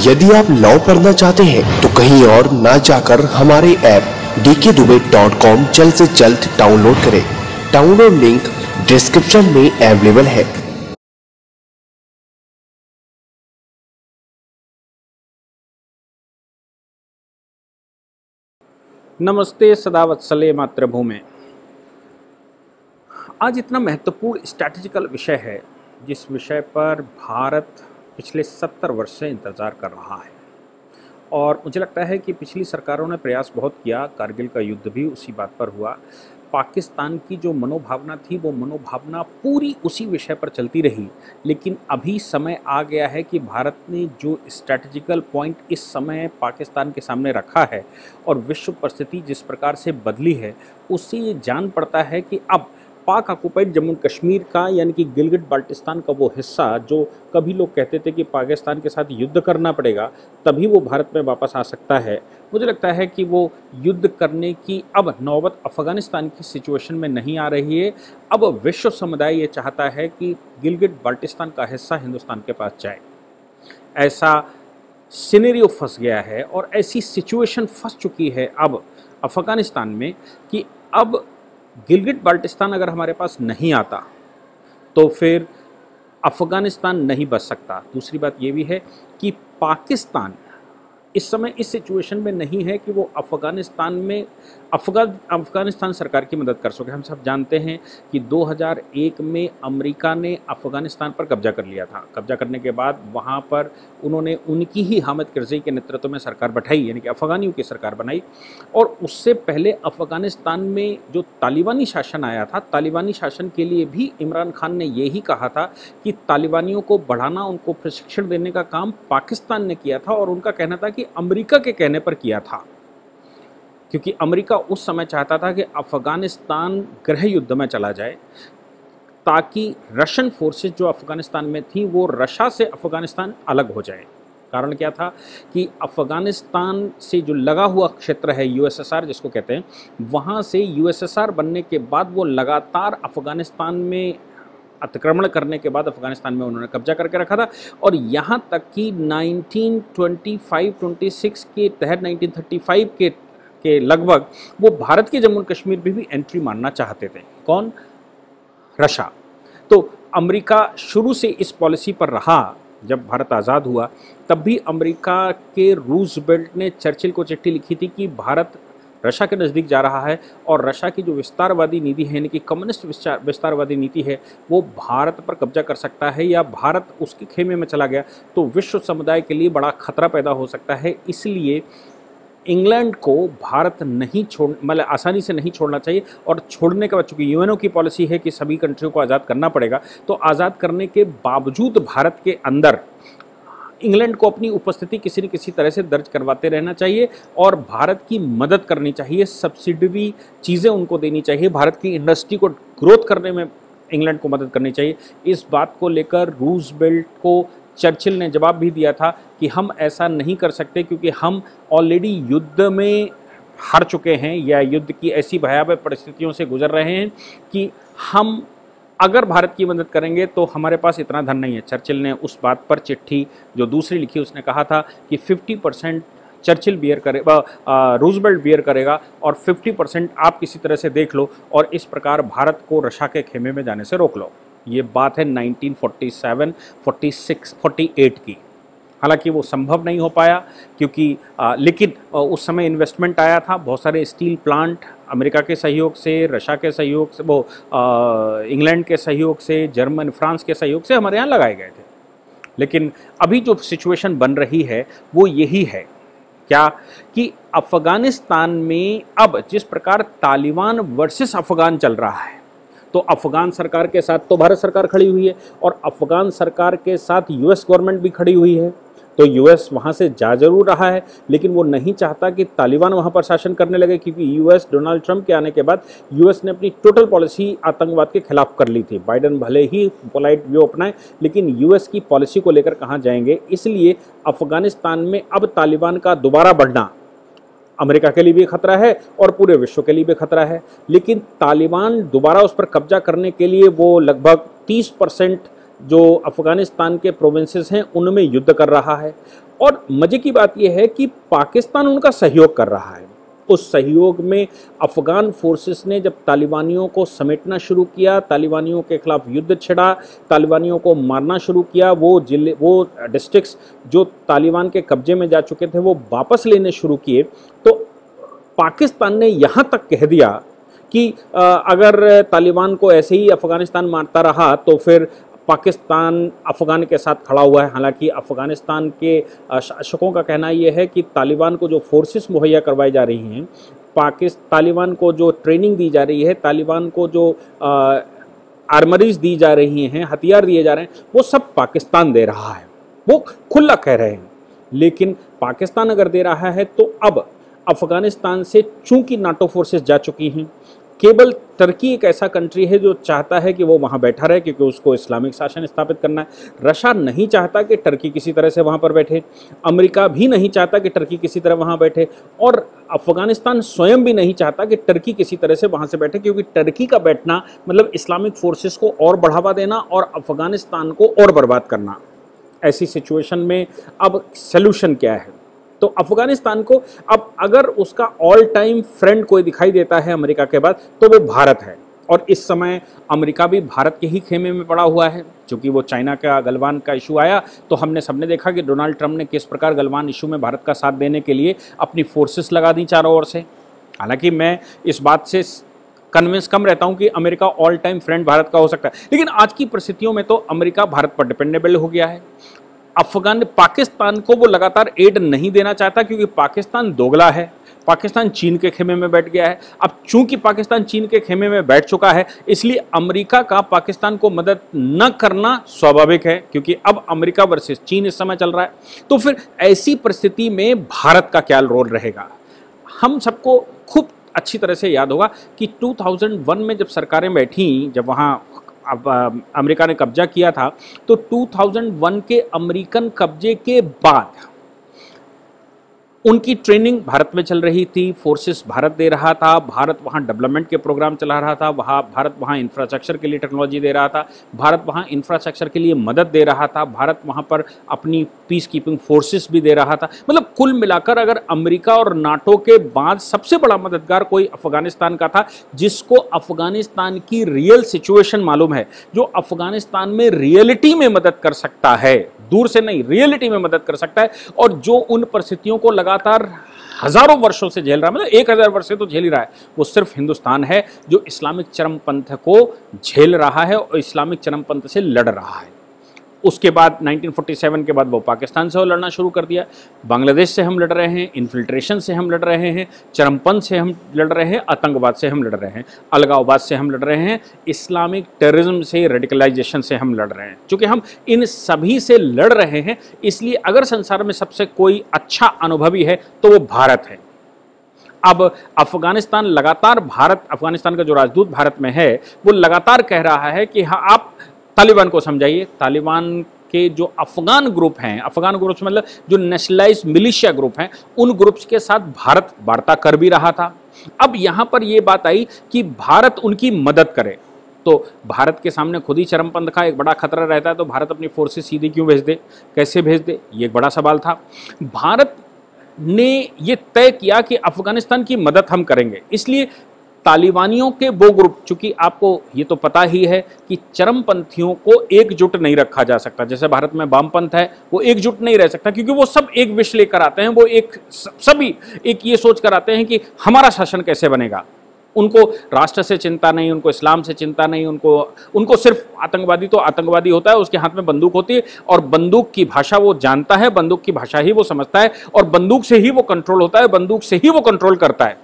यदि आप लॉ पढ़ना चाहते हैं तो कहीं और ना जाकर हमारे ऐप dkdubey.com जल्द से जल्द डाउनलोड करें। डाउनलोड लिंक डिस्क्रिप्शन में अवेलेबल है। नमस्ते सदा वत्सले मातृभूमि। आज इतना महत्वपूर्ण स्ट्रैटेजिकल विषय है जिस विषय पर भारत पिछले 70 वर्ष से इंतज़ार कर रहा है और मुझे लगता है कि पिछली सरकारों ने प्रयास बहुत किया। कारगिल का युद्ध भी उसी बात पर हुआ। पाकिस्तान की जो मनोभावना थी वो मनोभावना पूरी उसी विषय पर चलती रही, लेकिन अभी समय आ गया है कि भारत ने जो स्ट्रैटेजिकल पॉइंट इस समय पाकिस्तान के सामने रखा है और विश्व परिस्थिति जिस प्रकार से बदली है, उससे ये जान पड़ता है कि अब पाक ऑक्युपाइड जम्मू कश्मीर का यानी कि गिलगिट बाल्टिस्तान का वो हिस्सा जो कभी लोग कहते थे कि पाकिस्तान के साथ युद्ध करना पड़ेगा तभी वो भारत में वापस आ सकता है, मुझे लगता है कि वो युद्ध करने की अब नौबत अफ़गानिस्तान की सिचुएशन में नहीं आ रही है। अब विश्व समुदाय ये चाहता है कि गिलगिट बाल्टिस्तान का हिस्सा हिंदुस्तान के पास जाए। ऐसा सिनेरियो फंस गया है और ऐसी सिचुएशन फंस चुकी है अब अफ़गानिस्तान में कि अब गिलगिट बाल्टिस्तान अगर हमारे पास नहीं आता तो फिर अफ़गानिस्तान नहीं बच सकता। दूसरी बात ये भी है कि पाकिस्तान इस समय इस सिचुएशन में नहीं है कि वो अफ़गानिस्तान में अफ़गानिस्तान सरकार की मदद कर सके। हम सब जानते हैं कि 2001 में अमेरिका ने अफ़गानिस्तान पर कब्जा कर लिया था। कब्जा करने के बाद वहाँ पर उन्होंने उनकी ही हामिद करज़ई के नेतृत्व में सरकार बैठाई, यानी कि अफ़गानियों की सरकार बनाई। और उससे पहले अफ़गानिस्तान में जो तालिबानी शासन आया था, तालिबानी शासन के लिए भी इमरान खान ने यही कहा था कि तालिबानियों को बढ़ाना, उनको प्रशिक्षण देने का काम पाकिस्तान ने किया था और उनका कहना था कि अमेरिका के कहने पर किया था, क्योंकि अमेरिका उस समय चाहता था कि अफ़गानिस्तान गृह युद्ध में चला जाए ताकि रशियन फोर्सेस जो अफ़गानिस्तान में थी वो रशिया से अफ़गानिस्तान अलग हो जाए। कारण क्या था कि अफ़गानिस्तान से जो लगा हुआ क्षेत्र है यूएसएसआर जिसको कहते हैं, वहाँ से यूएसएसआर बनने के बाद वो लगातार अफ़गानिस्तान में अतिक्रमण करने के बाद अफ़गानिस्तान में उन्होंने कब्जा करके रखा था। और यहाँ तक कि 1925-26 के तहत 1935 के लगभग वो भारत के जम्मू कश्मीर में भी एंट्री मारना चाहते थे। कौन? रशिया। तो अमेरिका शुरू से इस पॉलिसी पर रहा। जब भारत आज़ाद हुआ तब भी अमेरिका के रूजवेल्ट ने चर्चिल को चिट्ठी लिखी थी कि भारत रशिया के नज़दीक जा रहा है और रशिया की जो विस्तारवादी नीति है, यानी कि कम्युनिस्ट विस्तारवादी नीति है, वो भारत पर कब्जा कर सकता है या भारत उसके खेमे में चला गया तो विश्व समुदाय के लिए बड़ा खतरा पैदा हो सकता है। इसलिए इंग्लैंड को भारत नहीं मतलब आसानी से नहीं छोड़ना चाहिए। और छोड़ने के बाद चूँकि यूएनओ की पॉलिसी है कि सभी कंट्रियों को आज़ाद करना पड़ेगा, तो आज़ाद करने के बावजूद भारत के अंदर इंग्लैंड को अपनी उपस्थिति किसी न किसी तरह से दर्ज करवाते रहना चाहिए और भारत की मदद करनी चाहिए। सब्सिडरी चीज़ें उनको देनी चाहिए। भारत की इंडस्ट्री को ग्रोथ करने में इंग्लैंड को मदद करनी चाहिए। इस बात को लेकर रूजवेल्ट को चर्चिल ने जवाब भी दिया था कि हम ऐसा नहीं कर सकते क्योंकि हम ऑलरेडी युद्ध में हार चुके हैं या युद्ध की ऐसी भयावह परिस्थितियों से गुजर रहे हैं कि हम अगर भारत की मदद करेंगे तो हमारे पास इतना धन नहीं है। चर्चिल ने उस बात पर चिट्ठी जो दूसरी लिखी उसने कहा था कि 50% चर्चिल बियर करेगा, रूजवेल्ट बियर करेगा और 50% आप किसी तरह से देख लो और इस प्रकार भारत को रशिया के खेमे में जाने से रोक लो। ये बात है 1947, 46, 48 की। हालांकि वो संभव नहीं हो पाया क्योंकि लेकिन उस समय इन्वेस्टमेंट आया था। बहुत सारे स्टील प्लांट अमेरिका के सहयोग से, रशिया के सहयोग से, वो इंग्लैंड के सहयोग से, जर्मन फ्रांस के सहयोग से हमारे यहाँ लगाए गए थे। लेकिन अभी जो सिचुएशन बन रही है वो यही है क्या कि अफ़गानिस्तान में अब जिस प्रकार तालिबान वर्सेस अफ़गान चल रहा है तो अफ़गान सरकार के साथ तो भारत सरकार खड़ी हुई है और अफ़गान सरकार के साथ यूएस गवर्नमेंट भी खड़ी हुई है। तो यूएस वहाँ से जा जरूर रहा है लेकिन वो नहीं चाहता कि तालिबान वहाँ पर शासन करने लगे, क्योंकि यूएस डोनाल्ड ट्रंप के आने के बाद यूएस ने अपनी टोटल पॉलिसी आतंकवाद के खिलाफ कर ली थी। बाइडेन भले ही पोलाइट व्यू अपनाए लेकिन यूएस की पॉलिसी को लेकर कहाँ जाएंगे। इसलिए अफ़गानिस्तान में अब तालिबान का दोबारा बढ़ना अमेरिका के लिए भी खतरा है और पूरे विश्व के लिए भी खतरा है। लेकिन तालिबान दोबारा उस पर कब्जा करने के लिए वो लगभग 30% जो अफ़गानिस्तान के प्रोविंसेस हैं उनमें युद्ध कर रहा है और मजे की बात यह है कि पाकिस्तान उनका सहयोग कर रहा है। उस सहयोग में अफगान फोर्सेस ने जब तालिबानियों को समेटना शुरू किया, तालिबानियों के खिलाफ युद्ध छिड़ा, तालिबानियों को मारना शुरू किया, वो डिस्ट्रिक्ट्स जो तालिबान के कब्जे में जा चुके थे वो वापस लेने शुरू किए, तो पाकिस्तान ने यहाँ तक कह दिया कि अगर तालिबान को ऐसे ही अफगानिस्तान मारता रहा तो फिर पाकिस्तान अफगान के साथ खड़ा हुआ है। हालांकि अफगानिस्तान के शासकों का कहना यह है कि तालिबान को जो फोर्सेस मुहैया करवाई जा रही हैं, तालिबान को जो ट्रेनिंग दी जा रही है, तालिबान को जो आर्मरीज दी जा रही हैं, हथियार दिए जा रहे हैं, वो सब पाकिस्तान दे रहा है। वो खुला कह रहे हैं। लेकिन पाकिस्तान अगर दे रहा है तो अब अफगानिस्तान से चूंकि नाटो फोर्सेस जा चुकी हैं, केवल टर्की एक ऐसा कंट्री है जो चाहता है कि वो वहाँ बैठा रहे क्योंकि उसको इस्लामिक शासन स्थापित करना है। रशिया नहीं चाहता कि टर्की किसी तरह से वहाँ पर बैठे, अमेरिका भी नहीं चाहता कि टर्की किसी तरह वहाँ बैठे, और अफगानिस्तान स्वयं भी नहीं चाहता कि टर्की किसी तरह से वहाँ से बैठे, क्योंकि टर्की का बैठना मतलब इस्लामिक फोर्सेस को और बढ़ावा देना और अफगानिस्तान को और बर्बाद करना। ऐसी सिचुएशन में अब सल्यूशन क्या है? तो अफगानिस्तान को अब अगर उसका ऑल टाइम फ्रेंड कोई दिखाई देता है अमेरिका के बाद तो वो भारत है। और इस समय अमेरिका भी भारत के ही खेमे में पड़ा हुआ है, क्योंकि वो चाइना का गलवान का इशू आया तो हमने सबने देखा कि डोनाल्ड ट्रंप ने किस प्रकार गलवान इशू में भारत का साथ देने के लिए अपनी फोर्सेस लगा दी चारों ओर से। हालांकि मैं इस बात से कन्विंस कम रहता हूं कि America all time friend Bharat का हो सकता है, लेकिन आज की परिस्थितियों में तो अमेरिका भारत पर डिपेंडेबल हो गया है। पाकिस्तान को वो लगातार एड नहीं देना चाहता क्योंकि पाकिस्तान दोगला है, पाकिस्तान चीन के खेमे में बैठ गया है। अब चूंकि पाकिस्तान चीन के खेमे में बैठ चुका है, इसलिए अमेरिका का पाकिस्तान को मदद न करना स्वाभाविक है, क्योंकि अब अमेरिका वर्सेस चीन इस समय चल रहा है। तो फिर ऐसी परिस्थिति में भारत का क्या रोल रहेगा? हम सबको खूब अच्छी तरह से याद होगा कि 2001 में जब सरकारें बैठी, जब वहाँ अब अमेरिका ने कब्जा किया था, तो 2001 के अमेरिकन कब्जे के बाद उनकी ट्रेनिंग भारत में चल रही थी, फोर्सेस भारत दे रहा था, भारत वहाँ डेवलपमेंट के प्रोग्राम चला रहा था, भारत वहाँ इंफ्रास्ट्रक्चर के लिए टेक्नोलॉजी दे रहा था, भारत वहाँ इंफ्रास्ट्रक्चर के लिए मदद दे रहा था, भारत वहाँ पर अपनी पीस कीपिंग फोर्सेस भी दे रहा था। मतलब कुल मिलाकर अगर अमेरिका और नाटो के बाद सबसे बड़ा मददगार कोई अफगानिस्तान का था, जिसको अफगानिस्तान की रियल सिचुएशन मालूम है, जो अफगानिस्तान में रियलिटी में मदद कर सकता है, दूर से नहीं रियलिटी में मदद कर सकता है, और जो उन परिस्थितियों को लगातार हजारों वर्षों से झेल रहा है, मतलब 1000 वर्ष से तो झेल ही रहा है, वो सिर्फ हिंदुस्तान है जो इस्लामिक चरमपंथ को झेल रहा है और इस्लामिक चरमपंथ से लड़ रहा है। उसके बाद 1947 के बाद वो पाकिस्तान से लड़ना शुरू कर दिया, बांग्लादेश से हम लड़ रहे हैं, इन्फिल्ट्रेशन से हम लड़ रहे हैं, चरमपंथ से हम लड़ रहे हैं, आतंकवाद से हम लड़ रहे हैं, अलगाववाद से हम लड़ रहे हैं, इस्लामिक टेररिज्म से, रेडिकलाइजेशन से हम लड़ रहे हैं। चूँकि हम इन सभी से लड़ रहे हैं, इसलिए अगर संसार में सबसे कोई अच्छा अनुभवी है तो वो भारत है। अब अफगानिस्तान लगातार अफगानिस्तान का जो राजदूत भारत में है वो लगातार कह रहा है कि हाँ, आप तालिबान को समझाइए। तालिबान के जो अफगान ग्रुप हैं, अफगान ग्रुप्स मतलब जो नेशनलाइज्ड मिलिशिया ग्रुप हैं, उन ग्रुप्स के साथ भारत वार्ता कर भी रहा था। अब यहाँ पर यह बात आई कि भारत उनकी मदद करे, तो भारत के सामने खुद ही चरमपंथ का एक बड़ा खतरा रहता है, तो भारत अपनी फोर्सेस सीधे क्यों भेज दे, कैसे भेज दे, ये एक बड़ा सवाल था। भारत ने ये तय किया कि अफगानिस्तान की मदद हम करेंगे, इसलिए तालिबानियों के वो ग्रुप, चूंकि आपको ये तो पता ही है कि चरमपंथियों को एकजुट नहीं रखा जा सकता, जैसे भारत में वामपंथ है वो एकजुट नहीं रह सकता, क्योंकि वो सब एक विष लेकर आते हैं, वो सभी एक ये सोच कर आते हैं कि हमारा शासन कैसे बनेगा। उनको राष्ट्र से चिंता नहीं, उनको इस्लाम से चिंता नहीं, उनको सिर्फ आतंकवादी तो आतंकवादी होता है, उसके हाथ में बंदूक होती है और बंदूक की भाषा वो जानता है, बंदूक की भाषा ही वो समझता है और बंदूक से ही वो कंट्रोल होता है, बंदूक से ही वो कंट्रोल करता है।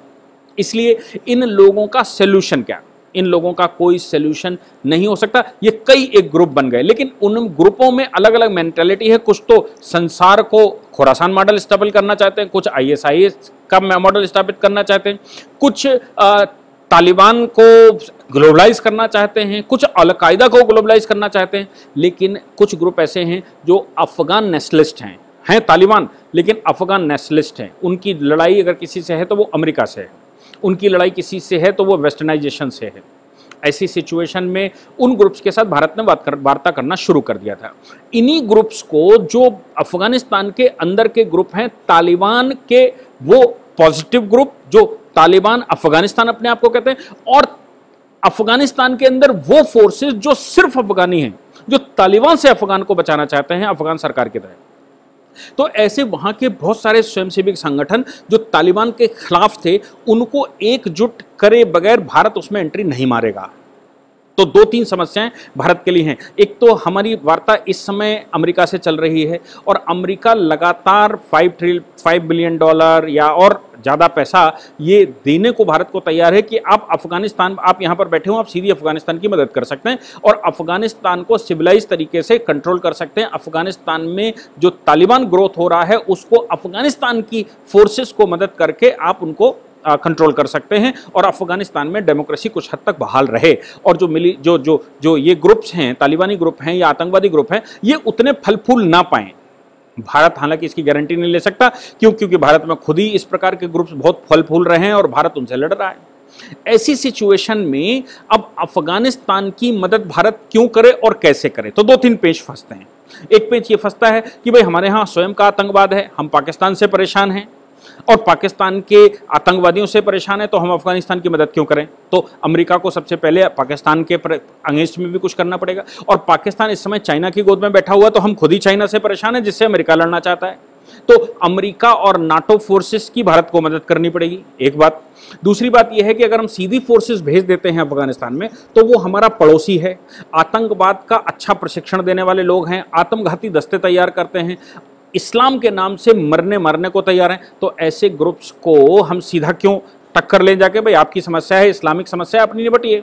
इसलिए इन लोगों का सॉल्यूशन क्या? इन लोगों का कोई सॉल्यूशन नहीं हो सकता। ये कई एक ग्रुप बन गए, लेकिन उन ग्रुपों में अलग अलग मेंटालिटी है। कुछ तो संसार को खुरासान मॉडल स्टेबल करना चाहते हैं, कुछ ISIS का मॉडल स्थापित करना चाहते हैं, कुछ तालिबान को ग्लोबलाइज करना चाहते हैं, कुछ अल-कायदा को ग्लोबलाइज करना चाहते हैं, लेकिन कुछ ग्रुप ऐसे हैं जो अफगान नेशनलिस्ट हैं तालिबान, लेकिन अफगान नेशनलिस्ट हैं। उनकी लड़ाई अगर किसी से है तो वो अमेरिका से है, उनकी लड़ाई किसी से है तो वो वेस्टर्नाइजेशन से है। ऐसी सिचुएशन में उन ग्रुप्स के साथ भारत ने वार्ता करना शुरू कर दिया था। इन्हीं ग्रुप्स को, जो अफगानिस्तान के अंदर के ग्रुप हैं, तालिबान के वो पॉजिटिव ग्रुप जो तालिबान अफगानिस्तान अपने आप को कहते हैं, और अफगानिस्तान के अंदर वो फोर्सेस जो सिर्फ अफगानी हैं, जो तालिबान से अफगान को बचाना चाहते हैं अफगान सरकार की तरह। तो ऐसे वहां के बहुत सारे स्वयंसेवी संगठन जो तालिबान के खिलाफ थे, उनको एकजुट करे बगैर भारत उसमें एंट्री नहीं मारेगा। तो दो तीन समस्याएं भारत के लिए हैं। एक तो हमारी वार्ता इस समय अमेरिका से चल रही है और अमेरिका लगातार $5 बिलियन या और ज़्यादा पैसा ये देने को भारत को तैयार है कि आप अफगानिस्तान, आप यहाँ पर बैठे हो, आप सीधी अफगानिस्तान की मदद कर सकते हैं और अफगानिस्तान को सिविलाइज तरीके से कंट्रोल कर सकते हैं। अफगानिस्तान में जो तालिबान ग्रोथ हो रहा है उसको अफगानिस्तान की फोर्सेस को मदद करके आप उनको कंट्रोल कर सकते हैं और अफगानिस्तान में डेमोक्रेसी कुछ हद तक बहाल रहे। और जो ये ग्रुप्स हैं, तालिबानी ग्रुप हैं या आतंकवादी ग्रुप हैं, ये उतने फल फूल ना पाएं। भारत हालांकि इसकी गारंटी नहीं ले सकता, क्योंकि भारत में खुद ही इस प्रकार के ग्रुप्स बहुत फल फूल रहे हैं और भारत उनसे लड़ रहा है। ऐसी सिचुएशन में अब अफगानिस्तान की मदद भारत क्यों करे और कैसे करे? तो दो तीन पेच फंसते हैं। एक पेच ये फंसता है कि भाई हमारे यहाँ स्वयं का आतंकवाद है, हम पाकिस्तान से परेशान हैं और पाकिस्तान के आतंकवादियों से परेशान है, तो हम अफगानिस्तान की मदद क्यों करें? तो अमेरिका को सबसे पहले पाकिस्तान के अगेंस्ट में भी कुछ करना पड़ेगा। और पाकिस्तान इस समय चाइना की गोद में बैठा हुआ, तो हम खुद ही चाइना से परेशान है जिससे अमेरिका लड़ना चाहता है। तो अमेरिका और नाटो फोर्सेस की भारत को मदद करनी पड़ेगी, एक बात। दूसरी बात यह है कि अगर हम सीधी फोर्सेस भेज देते हैं अफगानिस्तान में, तो वो हमारा पड़ोसी है, आतंकवाद का अच्छा प्रशिक्षण देने वाले लोग हैं, आत्मघाती दस्ते तैयार करते हैं, इस्लाम के नाम से मरने को तैयार हैं। तो ऐसे ग्रुप्स को हम सीधा क्यों टक्कर ले जाके भाई आपकी समस्या है, इस्लामिक समस्या है, अपनी निपटिए।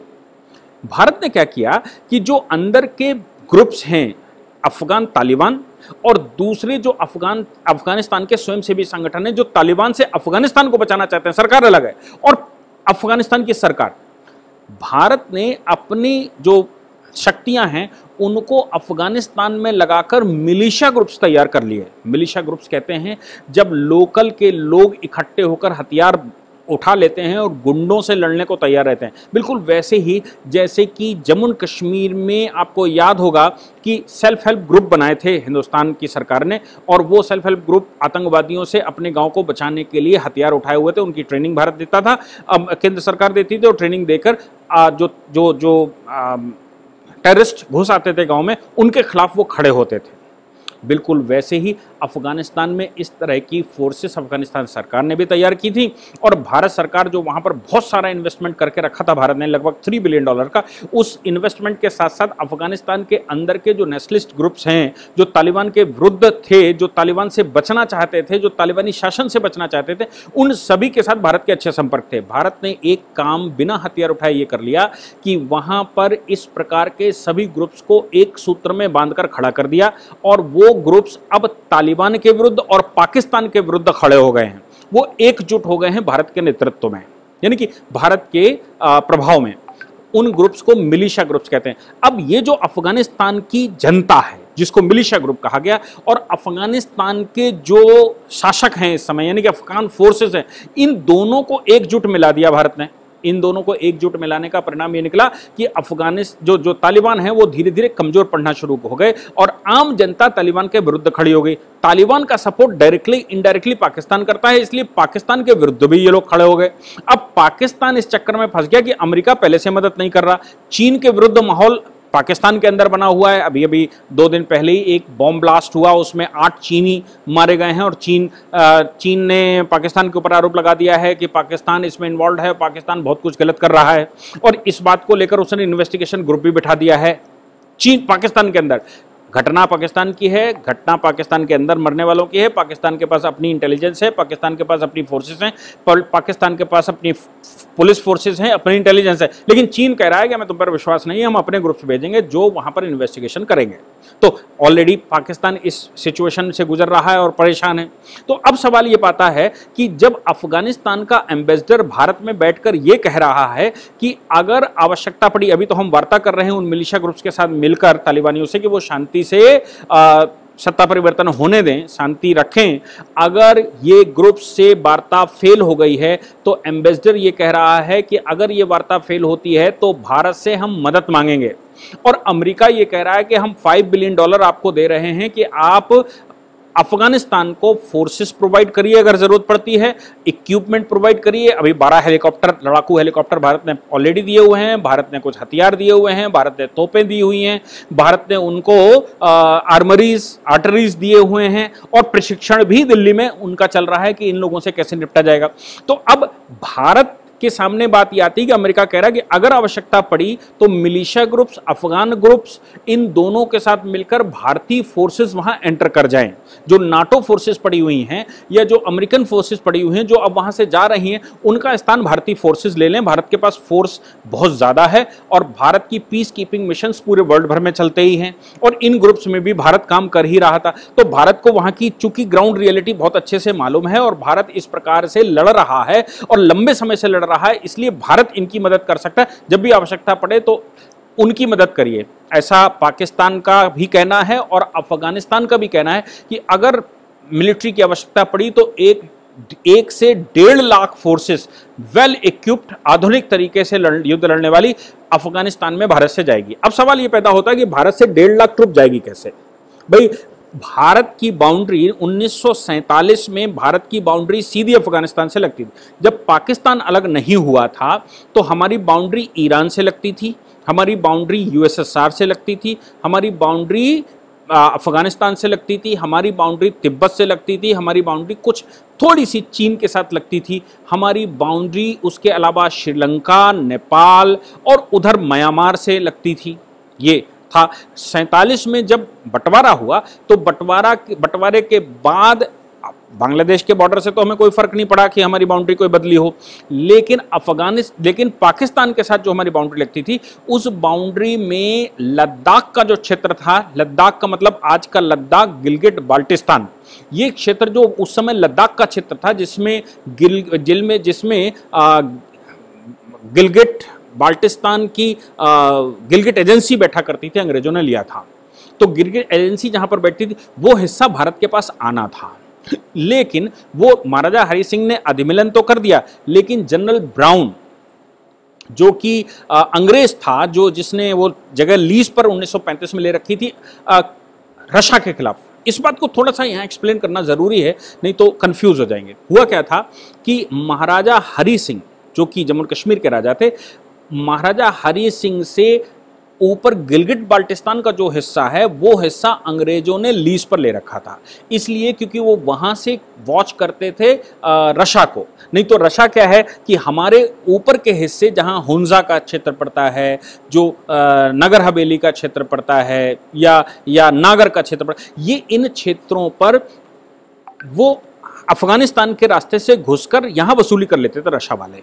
भारत ने क्या किया कि जो अंदर के ग्रुप्स हैं, अफगान तालिबान और दूसरे जो अफगानिस्तान के स्वयंसेवी संगठन है जो तालिबान से अफगानिस्तान को बचाना चाहते हैं, सरकार अलग है और अफगानिस्तान की सरकार, भारत ने अपनी जो शक्तियां हैं उनको अफगानिस्तान में लगाकर मिलिशिया ग्रुप्स तैयार कर लिए। मिलिशिया ग्रुप्स कहते हैं जब लोकल के लोग इकट्ठे होकर हथियार उठा लेते हैं और गुंडों से लड़ने को तैयार रहते हैं। बिल्कुल वैसे ही जैसे कि जम्मू कश्मीर में आपको याद होगा कि सेल्फ हेल्प ग्रुप बनाए थे हिंदुस्तान की सरकार ने, और वो सेल्फ हेल्प ग्रुप आतंकवादियों से अपने गांव को बचाने के लिए हथियार उठाए हुए थे। उनकी ट्रेनिंग भारत देता था, केंद्र सरकार देती थी, और ट्रेनिंग देकर जो टेररिस्ट घुस आते थे गांव में, उनके खिलाफ वो खड़े होते थे। बिल्कुल वैसे ही अफगानिस्तान में इस तरह की फोर्सेस अफगानिस्तान सरकार ने भी तैयार की थी, और भारत सरकार जो वहां पर बहुत सारा इन्वेस्टमेंट करके रखा था भारत ने, लगभग $3 बिलियन का, उस इन्वेस्टमेंट के साथ साथ अफगानिस्तान के अंदर के जो नेशनलिस्ट ग्रुप्स हैं, जो तालिबान के विरुद्ध थे, जो तालिबान से बचना चाहते थे, जो तालिबानी शासन से बचना चाहते थे, उन सभी के साथ भारत के अच्छे संपर्क थे। भारत ने एक काम बिना हथियार उठाए ये कर लिया कि वहां पर इस प्रकार के सभी ग्रुप्स को एक सूत्र में बांधकर खड़ा कर दिया, और वो ग्रुप्स अब तालिबान के विरुद्ध और पाकिस्तान के विरुद्ध खड़े हो गए हैं। वो एकजुट हो गए हैं भारत के नेतृत्व में, यानी कि भारत के प्रभाव में। उन ग्रुप्स को मिलिशिया ग्रुप्स कहते हैं। अब ये जो अफगानिस्तान की जनता है जिसको मिलिशिया ग्रुप कहा गया, और अफगानिस्तान के जो शासक हैं इस समय यानी कि अफगान फोर्सेस हैं, इन दोनों को एकजुट मिला दिया भारत ने। इन दोनों को एकजुट मिलाने का परिणाम ये निकला कि जो तालिबान है वो धीरे धीरे कमजोर पड़ना शुरू हो गए, और आम जनता तालिबान के विरुद्ध खड़ी हो गई। तालिबान का सपोर्ट डायरेक्टली इनडायरेक्टली पाकिस्तान करता है, इसलिए पाकिस्तान के विरुद्ध भी ये लोग खड़े हो गए। अब पाकिस्तान इस चक्कर में फंस गया कि अमेरिका पहले से मदद नहीं कर रहा, चीन के विरुद्ध माहौल पाकिस्तान के अंदर बना हुआ है। अभी 2 दिन पहले ही एक बॉम्ब ब्लास्ट हुआ, उसमें 8 चीनी मारे गए हैं, और चीन ने पाकिस्तान के ऊपर आरोप लगा दिया है कि पाकिस्तान इसमें इन्वॉल्व है, पाकिस्तान बहुत कुछ गलत कर रहा है, और इस बात को लेकर उसने इन्वेस्टिगेशन ग्रुप भी बिठा दिया है चीन पाकिस्तान के अंदर। घटना पाकिस्तान की है, घटना पाकिस्तान के अंदर मरने वालों की है, पाकिस्तान के पास अपनी इंटेलिजेंस है, पाकिस्तान के पास अपनी फोर्सेस हैं, पाकिस्तान के पास अपनी पुलिस फोर्सेस हैं, अपनी इंटेलिजेंस है। लेकिन चीन कह रहा है कि हमें तुम पर विश्वास नहीं है, हम अपने ग्रुप्स भेजेंगे जो वहां पर इन्वेस्टिगेशन करेंगे। तो ऑलरेडी पाकिस्तान इस सिचुएशन से गुजर रहा है और परेशान है। तो अब सवाल ये पाता है कि जब अफगानिस्तान का एम्बेसडर भारत में बैठकर ये कह रहा है कि अगर आवश्यकता पड़ी, अभी तो हम वार्ता कर रहे हैं उन मिलिशिया ग्रुप्स के साथ मिलकर तालिबानियों से कि वो शांति से सत्ता परिवर्तन होने दें, शांति रखें। अगर ये ग्रुप से वार्ता फेल हो गई है तो एम्बेसडर ये कह रहा है कि अगर ये वार्ता फेल होती है तो भारत से हम मदद मांगेंगे, और अमेरिका ये कह रहा है कि हम $5 बिलियन आपको दे रहे हैं कि आप अफगानिस्तान को फोर्सेस प्रोवाइड करिए, अगर जरूरत पड़ती है इक्विपमेंट प्रोवाइड करिए। अभी 12 हेलीकॉप्टर, लड़ाकू हेलीकॉप्टर भारत ने ऑलरेडी दिए हुए हैं, भारत ने कुछ हथियार दिए हुए हैं, भारत ने तोपें दी हुई हैं, भारत ने उनको आर्टरीज दिए हुए हैं, और प्रशिक्षण भी दिल्ली में उनका चल रहा है कि इन लोगों से कैसे निपटा जाएगा। तो अब भारत के सामने बात ये आती है कि अमेरिका कह रहा है कि अगर आवश्यकता पड़ी तो मिलिशिया ग्रुप्स, अफगान ग्रुप्स, इन दोनों के साथ मिलकर भारतीय फोर्सेस वहां एंटर कर जाएं। जो नाटो फोर्सेस पड़ी हुई हैं या जो अमेरिकन फोर्सेस पड़ी हुई हैं जो अब वहां से जा रही हैं, उनका स्थान भारतीय फोर्सेस ले लें। भारत के पास फोर्स बहुत ज्यादा है और भारत की पीस कीपिंग मिशंस पूरे वर्ल्ड भर में चलते ही हैं, और इन ग्रुप्स में भी भारत काम कर ही रहा था। तो भारत को वहां की चूंकि ग्राउंड रियलिटी बहुत अच्छे से मालूम है और भारत इस प्रकार से लड़ रहा है और लंबे समय से लड़ रहा है, इसलिए भारत इनकी मदद कर सकता है। जब भी आवश्यकता पड़े तो उनकी मदद करिए, ऐसा पाकिस्तान का भी कहना है और अफगानिस्तान का भी कहना है कि अगर मिलिट्री की आवश्यकता पड़ी तो 1 से 1.5 लाख फोर्सेस वेल इक्विप्ड, आधुनिक तरीके से युद्ध लड़ने वाली अफगानिस्तान में भारत से जाएगी। अब सवाल यह पैदा होता है कि भारत से 1.5 लाख ट्रुप जाएगी कैसे? भाई, भारत की बाउंड्री 1947 में भारत की बाउंड्री सीधी अफगानिस्तान से लगती थी। जब पाकिस्तान अलग नहीं हुआ था तो हमारी बाउंड्री ईरान से लगती थी, हमारी बाउंड्री यूएसएसआर से लगती थी, हमारी बाउंड्री अफगानिस्तान से लगती थी, हमारी बाउंड्री तिब्बत से लगती थी, हमारी बाउंड्री कुछ थोड़ी सी चीन के साथ लगती थी, हमारी बाउंड्री उसके अलावा श्रीलंका, नेपाल और उधर म्यांमार से लगती थी। ये था 47 में जब बंटवारा हुआ तो बंटवारे के बाद बांग्लादेश के बॉर्डर से तो हमें कोई फर्क नहीं पड़ा कि हमारी बाउंड्री कोई बदली हो, लेकिन पाकिस्तान के साथ जो हमारी बाउंड्री लगती थी उस बाउंड्री में लद्दाख का जो क्षेत्र था, लद्दाख का मतलब आज का लद्दाख, गिलगिट बाल्टिस्तान, ये क्षेत्र जो उस समय लद्दाख का क्षेत्र था जिसमें गिलगिट बाल्टिस्तान की गिलगिट एजेंसी बैठा करती थी, अंग्रेजों ने लिया था। तो गिलगिट एजेंसी जहां पर बैठती थी वो हिस्सा भारत के पास आना था, लेकिन वो महाराजा हरि सिंह ने अधिमिलन तो कर दिया, लेकिन जनरल ब्राउन जो कि अंग्रेज था, जिसने वो जगह लीज पर 1935 में ले रखी थी रशा के खिलाफ। इस बात को थोड़ा सा यहाँ एक्सप्लेन करना जरूरी है, नहीं तो कंफ्यूज हो जाएंगे। हुआ क्या था कि महाराजा हरि सिंह जो कि जम्मू कश्मीर के राजा थे, महाराजा हरि सिंह से ऊपर गिलगिट बाल्टिस्तान का जो हिस्सा है वो हिस्सा अंग्रेजों ने लीज पर ले रखा था, इसलिए क्योंकि वो वहां से वॉच करते थे रशा को। नहीं तो रशा क्या है कि हमारे ऊपर के हिस्से जहां हुंजा का क्षेत्र पड़ता है, जो नगर हवेली का क्षेत्र पड़ता है या नागर का क्षेत्र पड़ता है, ये इन क्षेत्रों पर वो अफगानिस्तान के रास्ते से घुसकर यहां वसूली कर लेते थे रशा वाले।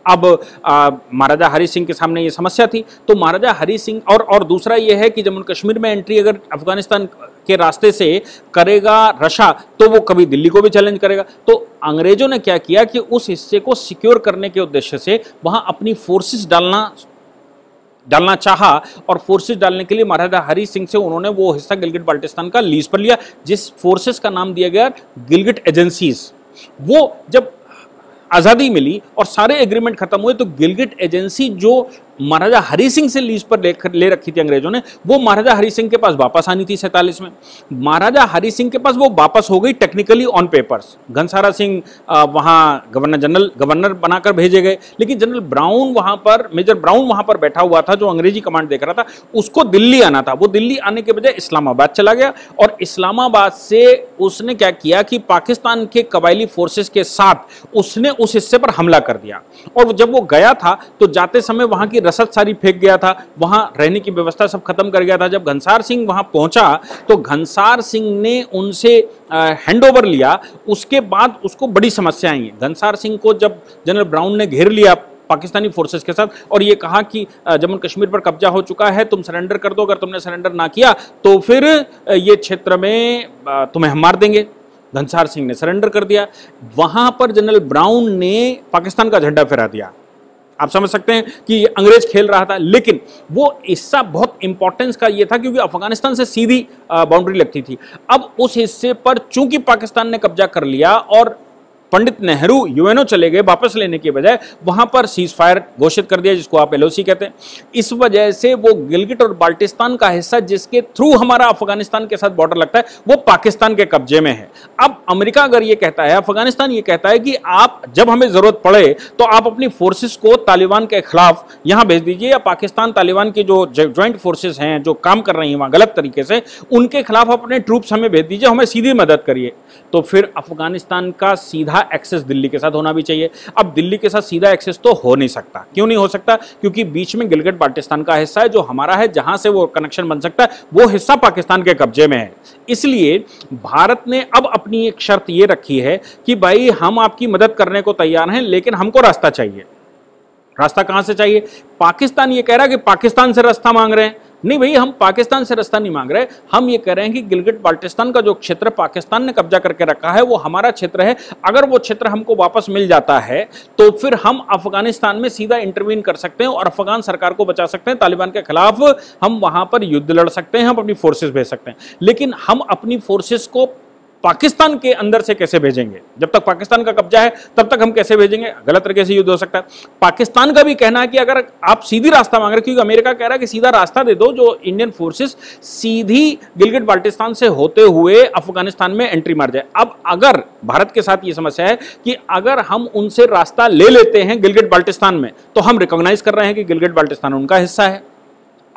अब महाराजा हरि सिंह के सामने ये समस्या थी, तो महाराजा हरि सिंह और दूसरा ये है कि जम्मू कश्मीर में एंट्री अगर अफगानिस्तान के रास्ते से करेगा रशा तो वो कभी दिल्ली को भी चैलेंज करेगा। तो अंग्रेजों ने क्या किया कि उस हिस्से को सिक्योर करने के उद्देश्य से वहां अपनी फोर्सेस डालना चाहा, और फोर्सेस डालने के लिए महाराजा हरि सिंह से उन्होंने वो हिस्सा गिलगिट बाल्टिस्तान का लीज पर लिया, जिस फोर्सेस का नाम दिया गया गिलगिट एजेंसीज। वो जब आज़ादी मिली और सारे एग्रीमेंट खत्म हुए तो गिलगिट एजेंसी जो महाराजा हरि सिंह से लीज पर ले रखी थी अंग्रेजों ने, वो महाराजा हरि सिंह के पास वापस आनी थी 47 में। महाराजा हरि सिंह के पास वो वापस हो गई टेक्निकली ऑन पेपर्स। घनसारा सिंह वहाँ गवर्नर बनाकर भेजे गए, लेकिन जनरल ब्राउन वहाँ पर, मेजर ब्राउन वहाँ पर बैठा हुआ था जो अंग्रेजी कमांड देख रहा था, उसको दिल्ली आना था। वो दिल्ली आने के बजाय इस्लामाबाद चला गया, और इस्लामाबाद से उसने क्या किया कि पाकिस्तान के कबायली फोर्सेस के साथ उसने उस हिस्से पर हमला कर दिया। और जब वो गया था तो जाते समय वहाँ की रसद सारी फेंक गया था, वहां रहने की व्यवस्था सब खत्म कर गया था। जब घनसार सिंह वहां पहुंचा तो घनसार सिंह ने उनसे हैंडओवर लिया, उसके बाद उसको बड़ी समस्या आई। घनसार सिंह को जब जनरल ब्राउन ने घेर लिया पाकिस्तानी फोर्सेस के साथ और ये कहा कि जम्मू कश्मीर पर कब्जा हो चुका है, तुम सरेंडर कर दो, अगर तुमने सरेंडर ना किया तो फिर ये क्षेत्र में तुम्हें हम मार देंगे। घनसार सिंह ने सरेंडर कर दिया। वहां पर जनरल ब्राउन ने पाकिस्तान का झंडा फहरा दिया आप समझ सकते हैं कि अंग्रेज खेल रहा था, लेकिन वो हिस्सा बहुत इंपॉर्टेंस का ये था क्योंकि अफगानिस्तान से सीधी बाउंड्री लगती थी। अब उस हिस्से पर चूंकि पाकिस्तान ने कब्जा कर लिया और पंडित नेहरू यूएनओ चले गए, वापस लेने के बजाय वहां पर सीज फायर घोषित कर दिया, जिसको आप एलओसी कहते हैं। इस वजह से वो गिलगिट और बाल्टिस्तान का हिस्सा जिसके थ्रू हमारा अफगानिस्तान के साथ बॉर्डर लगता है वो पाकिस्तान के कब्जे में है। अब अमेरिका अगर ये कहता है, अफगानिस्तान ये कहता है कि आप जब हमें जरूरत पड़े तो आप अपनी फोर्सेस को तालिबान के खिलाफ यहां भेज दीजिए, या पाकिस्तान तालिबान की जो ज्वाइंट फोर्सेस हैं जो काम कर रही हैं वहां गलत तरीके से, उनके खिलाफ अपने ट्रूप्स हमें भेज दीजिए, हमें सीधी मदद करिए, तो फिर अफगानिस्तान का सीधा एक्सेस दिल्ली के साथ होना भी चाहिए। अब दिल्ली के साथ सीधा एक्सेस तो हो नहीं सकता। क्यों नहीं हो सकता? क्योंकि बीच में गिलगिट बाल्टिस्तान का हिस्सा है जो हमारा है, जहां से वो कनेक्शन बन सकता है वो हिस्सा पाकिस्तान के कब्जे में है। इसलिए भारत ने अब अपनी एक शर्त ये रखी है कि भाई हम आपकी मदद करने को तैयार हैं, लेकिन हमको रास्ता चाहिए। रास्ता कहां से चाहिए? पाकिस्तान ये कह रहा है कि पाकिस्तान से रास्ता मांग रहे हैं। नहीं भाई, हम पाकिस्तान से रास्ता नहीं मांग रहे, हम ये कह रहे हैं कि गिलगिट बाल्टिस्तान का जो क्षेत्र पाकिस्तान ने कब्जा करके रखा है वो हमारा क्षेत्र है। अगर वो क्षेत्र हमको वापस मिल जाता है तो फिर हम अफगानिस्तान में सीधा इंटरवीन कर सकते हैं और अफगान सरकार को बचा सकते हैं, तालिबान के खिलाफ हम वहां पर युद्ध लड़ सकते हैं, हम अपनी फोर्सेस भेज सकते हैं। लेकिन हम अपनी फोर्सेस को पाकिस्तान के अंदर से कैसे भेजेंगे? जब तक पाकिस्तान का कब्जा है तब तक हम कैसे भेजेंगे? गलत तरीके से युद्ध हो सकता है। पाकिस्तान का भी कहना है कि अगर आप सीधी रास्ता मांग रहे, क्योंकि अमेरिका कह रहा है कि सीधा रास्ता दे दो जो इंडियन फोर्सेस सीधी गिलगिट बाल्टिस्तान से होते हुए अफगानिस्तान में एंट्री मार जाए। अब अगर भारत के साथ ये समस्या है कि अगर हम उनसे रास्ता ले लेते हैं गिलगिट बाल्टिस्तान में तो हम रिकॉग्नाइज कर रहे हैं कि गिलगिट बाल्टिस्तान उनका हिस्सा है।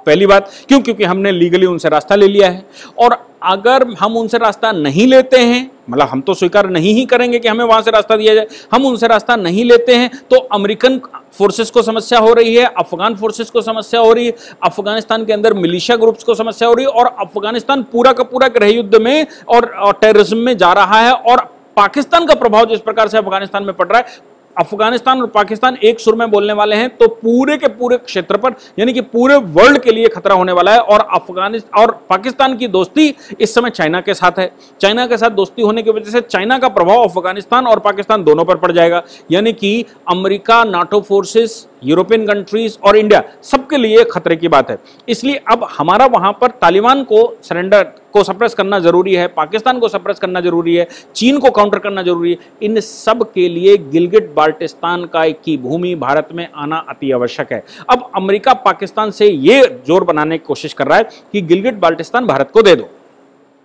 पहली बात, क्यों? क्योंकि हमने लीगली उनसे रास्ता ले लिया है। और अगर हम उनसे रास्ता नहीं लेते हैं, मतलब हम तो स्वीकार नहीं ही करेंगे कि हमें वहां से रास्ता दिया जाए, हम उनसे रास्ता नहीं लेते हैं तो अमेरिकन फोर्सेस को समस्या हो रही है, अफगान फोर्सेस को समस्या हो रही है, अफगानिस्तान के अंदर मिलिशिया ग्रुप्स को समस्या हो रही है, और अफगानिस्तान पूरा का पूरा गृह युद्ध में और टेररिज्म में जा रहा है। और पाकिस्तान का प्रभाव जिस प्रकार से अफगानिस्तान में पड़ रहा है, अफगानिस्तान और पाकिस्तान एक सुर में बोलने वाले हैं तो पूरे के पूरे क्षेत्र पर, यानी कि पूरे वर्ल्ड के लिए खतरा होने वाला है। और अफगानिस्तान और पाकिस्तान की दोस्ती इस समय चाइना के साथ है। चाइना के साथ दोस्ती होने की वजह से चाइना का प्रभाव अफगानिस्तान और पाकिस्तान दोनों पर पड़ जाएगा, यानी कि America, NATO forces, European countries और इंडिया सबके लिए खतरे की बात है। इसलिए अब हमारा वहां पर तालिबान को सरेंडर को सप्रेस करना जरूरी है, पाकिस्तान को सप्रेस करना जरूरी है, चीन को काउंटर करना जरूरी है। इन सब के लिए गिलगिट बाल्टिस्तान की भूमि भारत में आना अति आवश्यक है। अब अमेरिका पाकिस्तान से ये जोर बनाने की कोशिश कर रहा है कि गिलगिट बाल्टिस्तान भारत को दे दो,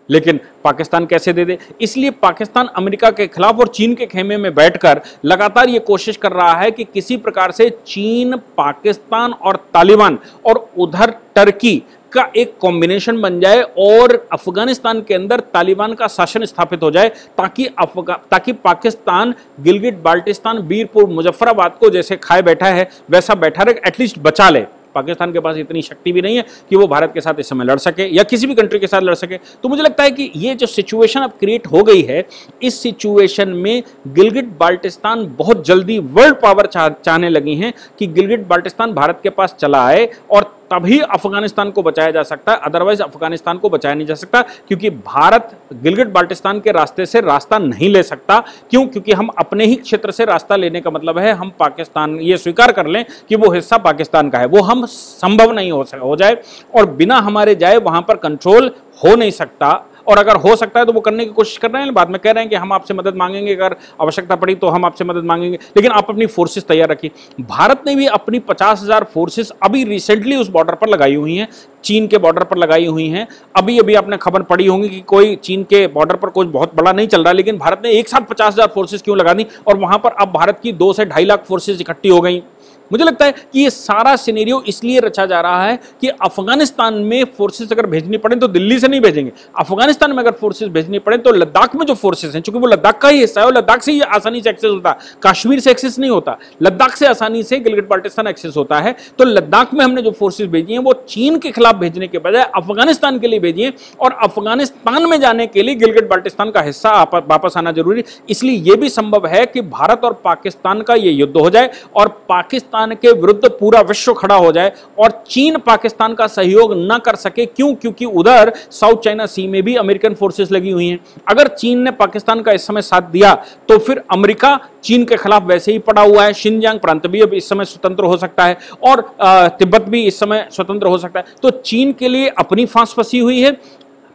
लेकिन पाकिस्तान कैसे दे दे? इसलिए पाकिस्तान अमेरिका के खिलाफ और चीन के खेमे में बैठकर लगातार ये कोशिश कर रहा है कि किसी प्रकार से चीन, पाकिस्तान और तालिबान और उधर टर्की का एक कॉम्बिनेशन बन जाए और अफगानिस्तान के अंदर तालिबान का शासन स्थापित हो जाए, ताकि पाकिस्तान गिलगिट बाल्टिस्तान, बीरपुर, मुजफ्फराबाद को जैसे खाए बैठा है वैसा बैठा रहे, एटलीस्ट बचा ले। पाकिस्तान के पास इतनी शक्ति भी नहीं है कि वो भारत के साथ इस समय लड़ सके या किसी भी कंट्री के साथ लड़ सके। तो मुझे लगता है कि ये जो सिचुएशन अब क्रिएट हो गई है, इस सिचुएशन में गिलगिट बाल्टिस्तान बहुत जल्दी वर्ल्ड पावर चाहने लगी हैं कि गिलगिट बाल्टिस्तान भारत के पास चला आए और तभी अफगानिस्तान को बचाया जा सकता है, अदरवाइज अफगानिस्तान को बचाया नहीं जा सकता। क्योंकि भारत गिलगिट बाल्टिस्तान के रास्ते से रास्ता नहीं ले सकता। क्यों? क्योंकि हम अपने ही क्षेत्र से रास्ता लेने का मतलब है हम पाकिस्तान, ये स्वीकार कर लें कि वो हिस्सा पाकिस्तान का है, वो हम संभव नहीं हो जाए और बिना हमारे जाए वहां पर कंट्रोल हो नहीं सकता। और अगर हो सकता है तो वो करने की कोशिश कर रहे हैं, बाद में कह रहे हैं कि हम आपसे मदद मांगेंगे, अगर आवश्यकता पड़ी तो हम आपसे मदद मांगेंगे, लेकिन आप अपनी फोर्सेस तैयार रखिए। भारत ने भी अपनी 50,000 फोर्सेस अभी रिसेंटली उस बॉर्डर पर लगाई हुई हैं, चीन के बॉर्डर पर लगाई हुई हैं। अभी अभी आपने खबर पड़ी होगी कि कोई चीन के बॉर्डर पर कुछ बहुत बड़ा नहीं चल रहा, लेकिन भारत ने एक साथ 50,000 फोर्सेस क्यों लगा दी और वहां पर अब भारत की 2 से 2.5 लाख फोर्सेस इकट्ठी हो गई। मुझे लगता है कि ये सारा सिनेरियो इसलिए रचा जा रहा है कि अफगानिस्तान में फोर्सेस अगर भेजनी पड़े तो दिल्ली से नहीं भेजेंगे, अफगानिस्तान में अगर फोर्सेस भेजनी पड़े तो लद्दाख में जो फोर्सेस हैं, चूंकि वो लद्दाख का ही हिस्सा है और लद्दाख से ही आसानी से एक्सेस होता है, कश्मीर से एक्सेस नहीं होता, लद्दाख से आसानी से गिलगिट बाल्टिस्तान एक्सेस होता है। तो लद्दाख में हमने जो फोर्सेस भेजी हैं वो चीन के खिलाफ भेजने के बजाय अफगानिस्तान के लिए भेजी हैं, और अफगानिस्तान में जाने के लिए गिलगिट बाल्टिस्तान का हिस्सा वापस आना जरूरी। इसलिए यह भी संभव है कि भारत और पाकिस्तान का यह युद्ध हो जाए और पाकिस्तान पाकिस्तान के विरुद्ध पूरा विश्व खड़ा हो जाए और चीन पाकिस्तान का सहयोग न कर सके। क्यों? क्योंकि उधर साउथ चाइना सी में भी अमेरिकन फोर्सेस लगी हुई हैं। अगर चीन ने पाकिस्तान का इस समय साथ दिया तो फिर अमेरिका चीन के खिलाफ वैसे ही पड़ा हुआ है। शिनजांग प्रांत भी अब इस समय स्वतंत्र हो सकता है और तिब्बत भी इस समय स्वतंत्र हो सकता है। तो चीन के लिए अपनी फांस फंसी हुई है,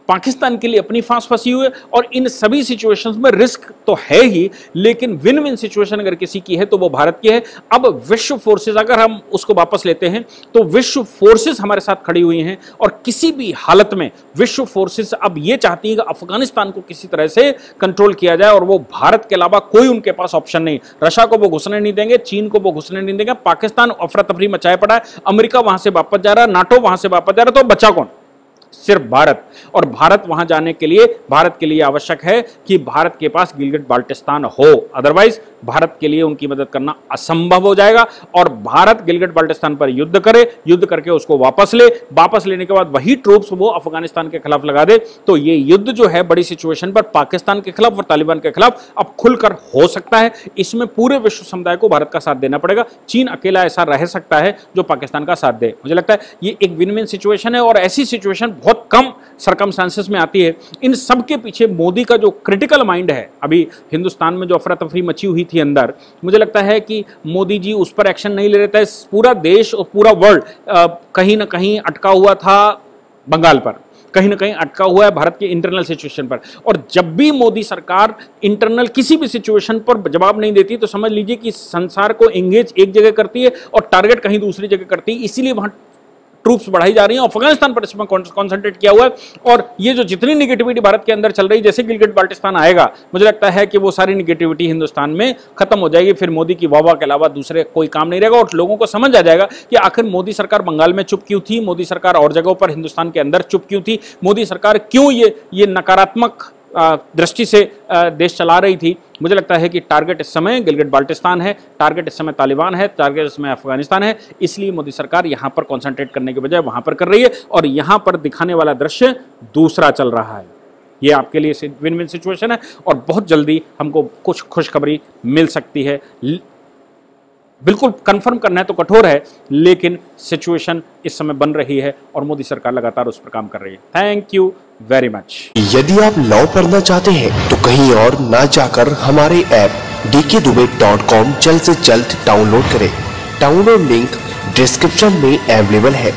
पाकिस्तान के लिए अपनी फांस फंसी हुई है, और इन सभी सिचुएशंस में रिस्क तो है ही, लेकिन विन विन सिचुएशन अगर किसी की है तो वो भारत की है। अब विश्व फोर्सेस अगर हम उसको वापस लेते हैं तो विश्व फोर्सेस हमारे साथ खड़ी हुई हैं और किसी भी हालत में विश्व फोर्सेस अब ये चाहती है कि अफगानिस्तान को किसी तरह से कंट्रोल किया जाए और वो भारत के अलावा कोई उनके पास ऑप्शन नहीं। रशिया को वो घुसने नहीं देंगे, चीन को वो घुसने नहीं देंगे। पाकिस्तान अफरा तफरी मचाए पड़ा है, अमेरिका वहां से वापस जा रहा है, नाटो वहां से वापस जा रहा है, तो बचा कौन? सिर्फ भारत। और भारत वहां जाने के लिए भारत के लिए आवश्यक है कि भारत के पास गिलगिट बाल्टिस्तान हो, अदरवाइज भारत के लिए उनकी मदद करना असंभव हो जाएगा। और भारत गिलगिट बाल्टिस्तान पर युद्ध करे, युद्ध करके उसको वापस ले, वापस लेने के बाद वही ट्रूप्स वो अफगानिस्तान के खिलाफ लगा दे, तो ये युद्ध जो है बड़ी सिचुएशन पर पाकिस्तान के खिलाफ और तालिबान के खिलाफ अब खुलकर हो सकता है। इसमें पूरे विश्व समुदाय को भारत का साथ देना पड़ेगा। चीन अकेला ऐसा रह सकता है जो पाकिस्तान का साथ दे। मुझे लगता है ये एक विन विन सिचुएशन है और ऐसी सिचुएशन बहुत कम सरकमस्टांसेस में आती है। इन सब के पीछे मोदी का जो क्रिटिकल माइंड है, अभी हिंदुस्तान में जो अफरा तफरी मची हुई थी अंदर, मुझे लगता है कि मोदी जी उस पर एक्शन नहीं ले रहे थे। पूरा देश और पूरा वर्ल्ड कहीं ना कहीं अटका हुआ था बंगाल पर, कहीं ना कहीं अटका हुआ है भारत के इंटरनल सिचुएशन पर। और जब भी मोदी सरकार इंटरनल किसी भी सिचुएशन पर जवाब नहीं देती तो समझ लीजिए कि संसार को एंगेज एक जगह करती है और टारगेट कहीं दूसरी जगह करती है। इसीलिए वहां ट्रूप्स बढ़ाई जा रही हैं। अफगानिस्तान पर इसमें कॉन्सेंट्रेट किया हुआ है और ये जो जितनी निगेटिविटी भारत के अंदर चल रही, जैसे गिलगिट बाल्टिस्तान आएगा, मुझे लगता है कि वो सारी निगेटिविटी हिंदुस्तान में खत्म हो जाएगी। फिर मोदी की वाह के अलावा दूसरे कोई काम नहीं रहेगा और लोगों को समझ आ जाएगा कि आखिर मोदी सरकार बंगाल में चुप क्यों थी, मोदी सरकार और जगहों पर हिंदुस्तान के अंदर चुप क्यों थी, मोदी सरकार क्यों ये नकारात्मक दृष्टि से देश चला रही थी। मुझे लगता है कि टारगेट इस समय गिलगिट बाल्टिस्तान है, टारगेट इस समय तालिबान है, टारगेट इस समय अफगानिस्तान है। इसलिए मोदी सरकार यहां पर कंसंट्रेट करने के बजाय वहां पर कर रही है और यहां पर दिखाने वाला दृश्य दूसरा चल रहा है। ये आपके लिए विन विन सिचुएशन है और बहुत जल्दी हमको कुछ खुशखबरी मिल सकती है। बिल्कुल कंफर्म करना है तो कठोर है, लेकिन सिचुएशन इस समय बन रही है और मोदी सरकार लगातार उस पर काम कर रही है। Thank you very much. यदि आप लॉ पढ़ना चाहते हैं तो कहीं और ना जाकर हमारे ऐप dkdubey.com जल्द से जल्द डाउनलोड करें। डाउनलोड लिंक डिस्क्रिप्शन में अवेलेबल है।